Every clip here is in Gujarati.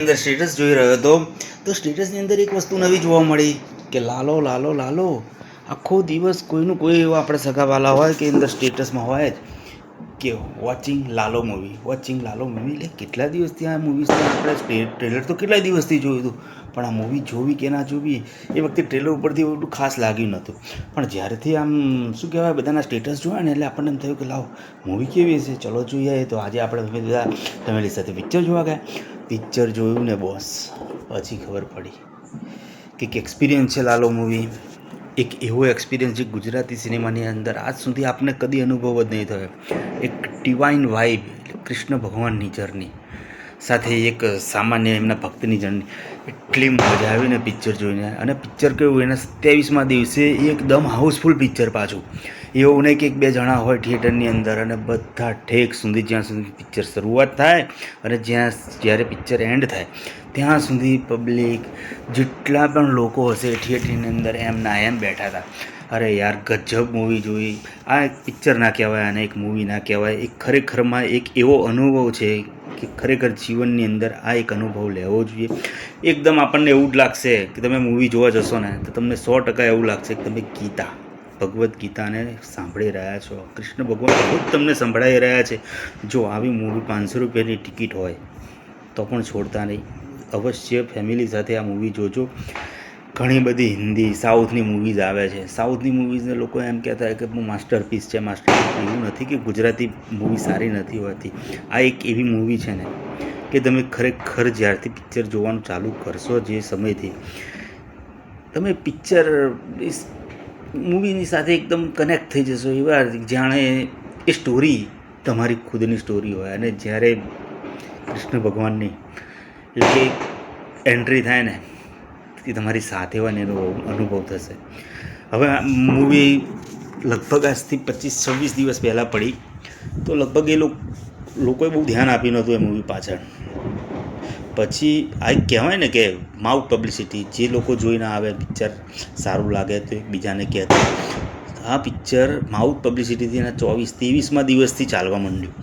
અંદર સ્ટેટસ જોઈ રહ્યો હતો તો સ્ટેટસની અંદર એક વસ્તુ નવી જોવા મળી કે લાલો લાલો લાલો આખો દિવસ કોઈનું કોઈ એવા આપણે સગાવાલા હોય કે અંદર સ્ટેટસમાં હોય જ કે વોચિંગ લાલો મૂવી એટલે કેટલા દિવસથી આ મૂવીઝને આપણે ટ્રેલર તો કેટલા દિવસથી જોયું હતું પણ આ મૂવી જોવી કે ના જોવી એ વખતે ટ્રેલર ઉપરથી એટલું ખાસ લાગ્યું નહોતું. પણ જ્યારથી આમ શું કહેવાય બધાના સ્ટેટસ જોયા ને એટલે આપણને એમ થયું કે લાવો મૂવી કેવી હશે, ચલો જોઈએ. તો આજે આપણે બધા ફેમિલી સાથે પિક્ચર જોવા ગયા. પિક્ચર જોયું ને બોસ, પછી ખબર પડી કે એક એક્સપિરિયન્સ છે લાલો મૂવી. એક એવો એક્સપિરિયન્સ જે ગુજરાતી સિનેમાની અંદર આજ સુધી આપને કદી અનુભવ જ નહીં થયો. એક ડિવાઇન વાઇબ, કૃષ્ણ ભગવાનની જર્ની સાથે એક સામાન્ય એમના ભક્તની જર્ની. એટલી મજા આવી ને પિક્ચર જોઈને. અને પિક્ચર કેવું, એના 27મા દિવસે એકદમ હાઉસફુલ પિક્ચર. પાછું એવું નહીં કે એક બે જણા હોય થિયેટરની અંદર અને બધા ઠેક સુધી જ્યાં સુધી પિક્ચર શરૂઆત થાય અને જ્યારે પિક્ચર એન્ડ થાય ત્યાં સુધી પબ્લિક જેટલા પણ લોકો હશે થિયેટરની અંદર એમના એમ બેઠા હતા. અરે યાર ગજબ મૂવી જોઈ. આ એક પિક્ચર ના કહેવાય અને એક મૂવી ના કહેવાય. એક ખરેખરમાં એક એવો અનુભવ છે કે ખરેખર જીવનની અંદર આ એક અનુભવ લેવો જોઈએ. એકદમ આપણને એવું જ લાગશે કે તમે મૂવી જોવા જશો ને તો તમને 100% એવું લાગશે કે તમે ભગવદ્ ગીતાને સાંભળી રહ્યા છો. કૃષ્ણ ભગવાન ખુદ તમને સંભળાઈ રહ્યા છે. જો આવી મૂવી 500 રૂપિયાની ટિકિટ હોય તો પણ છોડતા નહીં. અવશ્ય ફેમિલી સાથે આ મૂવી જોજો. ઘણી બધી હિન્દી સાઉથની મૂવીઝ આવે છે. સાઉથની મૂવીઝને લોકો એમ કહેતા હોય કે માસ્ટરપીસ છે. એવું નથી કે ગુજરાતી મૂવી સારી નથી હોતી. આ એક એવી મૂવી છે ને કે તમે ખરેખર જ્યારથી પિક્ચર જોવાનું ચાલુ કરશો જે સમયથી તમે પિક્ચર મૂવીની સાથે એકદમ કનેક્ટ થઈ જશો. એવા જાણે એ સ્ટોરી તમારી ખુદની સ્ટોરી હોય. અને જ્યારે કૃષ્ણ ભગવાનની એટલે કે એન્ટ્રી થાય ને એ તમારી સાથે હોય ને એનો અનુભવ થશે. હવે આ મૂવી લગભગ આજથી 25-26 દિવસ પહેલાં પડી તો લગભગ એ લોકોએ બહુ ધ્યાન આપ્યું નહોતું એ મૂવી પાછળ. પછી આ એક કહેવાય ને કે માઉથ પબ્લિસિટી, જે લોકો જોઈને આવે પિક્ચર સારું લાગે તો એકબીજાને કહેતા. આ પિક્ચર માઉથ પબ્લિસિટીથી એના 24-23મા દિવસથી ચાલવા માંડ્યું.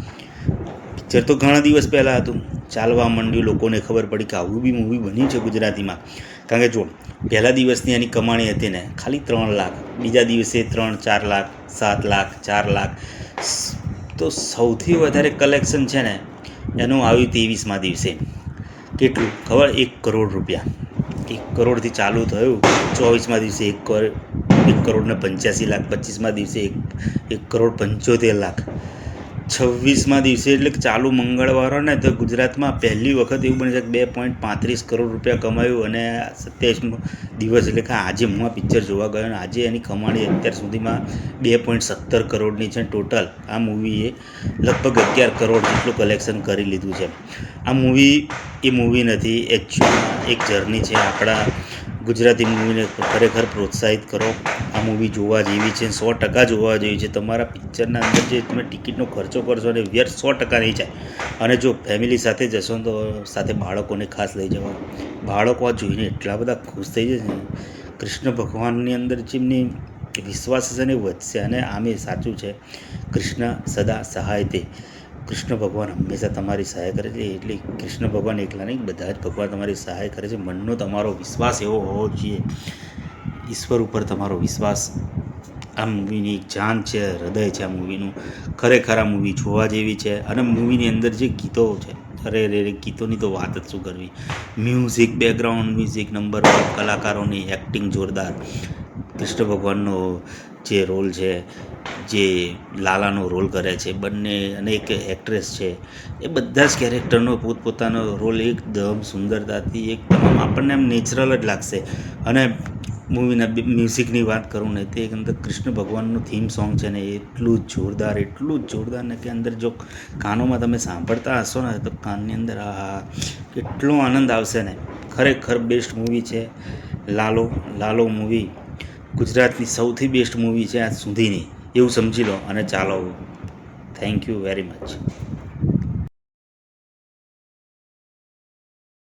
પિક્ચર તો ઘણા દિવસ પહેલાં હતું, ચાલવા માંડ્યું. લોકોને ખબર પડી કે આવું બી મૂવી બન્યું છે ગુજરાતીમાં. કારણ કે જો પહેલા દિવસની એની કમાણી હતી ને ખાલી 3 લાખ, બીજા દિવસે 3-4 લાખ, 7 લાખ, 4 લાખ. તો સૌથી વધારે કલેક્શન છે ને એનું આવ્યું 23મા દિવસે. કેટલું ખબર? 1 કરોડ રૂપિયા. 1 કરોડથી ચાલુ થયું. 24મા દિવસે 1 કરોડ ને 85 લાખ. 25મા દિવસે 1 કરોડ 75 લાખ. 26મા દિવસે એટલે કે ચાલુ મંગળવારો ને તો ગુજરાતમાં પહેલી વખત એવું બને છે કે 2.35 કરોડ રૂપિયા કમાયું. અને 27મો દિવસ એટલે કે આજે હું આ પિક્ચર જોવા ગયો અને આજે એની કમાણી અત્યાર સુધીમાં 2.17 કરોડની છે. ટોટલ આ મૂવીએ લગભગ 11 કરોડ જેટલું કલેક્શન કરી લીધું છે. આ મૂવી એ મૂવી નથી, એકચ્યુઅલમાં એક જર્ની છે. આપણા ગુજરાતી મૂવીને ખરેખર પ્રોત્સાહિત કરો. આ મૂવી જોવા જેવી છે, 100% જોવા જેવી છે. તમારા પિક્ચરના અંદર જે તમે ટિકિટનો ખર્ચો કરશો અને વ્યર્થ 100% નહીં જાય. અને જો ફેમિલી સાથે જશો તો સાથે બાળકોને ખાસ લઈ જવા. બાળકો આ જોઈને એટલા બધા ખુશ થઈ જશે ને. કૃષ્ણ ભગવાનની અંદર જેમની વિશ્વાસ છે ને વધશે. અને આમે સાચું છે, કૃષ્ણ સદા સહાય તે. કૃષ્ણ ભગવાન હંમેશા તમારી સહાય કરે છે. એટલે કૃષ્ણ ભગવાન એકલા નહીં, બધા જ ભગવાન તમારી સહાય કરે છે. મનનો તમારો વિશ્વાસ એવો હોવો જોઈએ, ઈશ્વર ઉપર તમારો વિશ્વાસ. આ મૂવીની એક જાન છે, હૃદય છે આ મૂવીનું. ખરેખર આ મૂવી જોવા જેવી છે. અને મૂવીની અંદર જે ગીતો છે, અરે રે ગીતોની તો વાત જ શું કરવી. મ્યુઝિક, બેકગ્રાઉન્ડ મ્યુઝિક નંબર 1, કલાકારોની એક્ટિંગ જોરદાર. કૃષ્ણ ભગવાનનો જે રોલ છે, જે લાલાનો રોલ કરે છે બંને, અને એક એક્ટ્રેસ છે, એ બધા જ કેરેક્ટરનો પોતપોતાનો રોલ એકદમ સુંદરતાથી એકદમ આપણને એમ નેચરલ જ લાગશે. અને મૂવીના મ્યુઝિકની વાત કરું ને તે અંદર કૃષ્ણ ભગવાનનું થીમ સોંગ છે ને એટલું જ જોરદાર ને કે અંદર જો કાનોમાં તમે સાંભળતા હશો ને તો કાનની અંદર કેટલો આનંદ આવશે ને. ખરેખર બેસ્ટ મૂવી છે લાલો મૂવી. ગુજરાતની સૌથી બેસ્ટ મૂવી છે આજ સુધીની, એવું સમજી લો અને ચાલો. Thank you very much.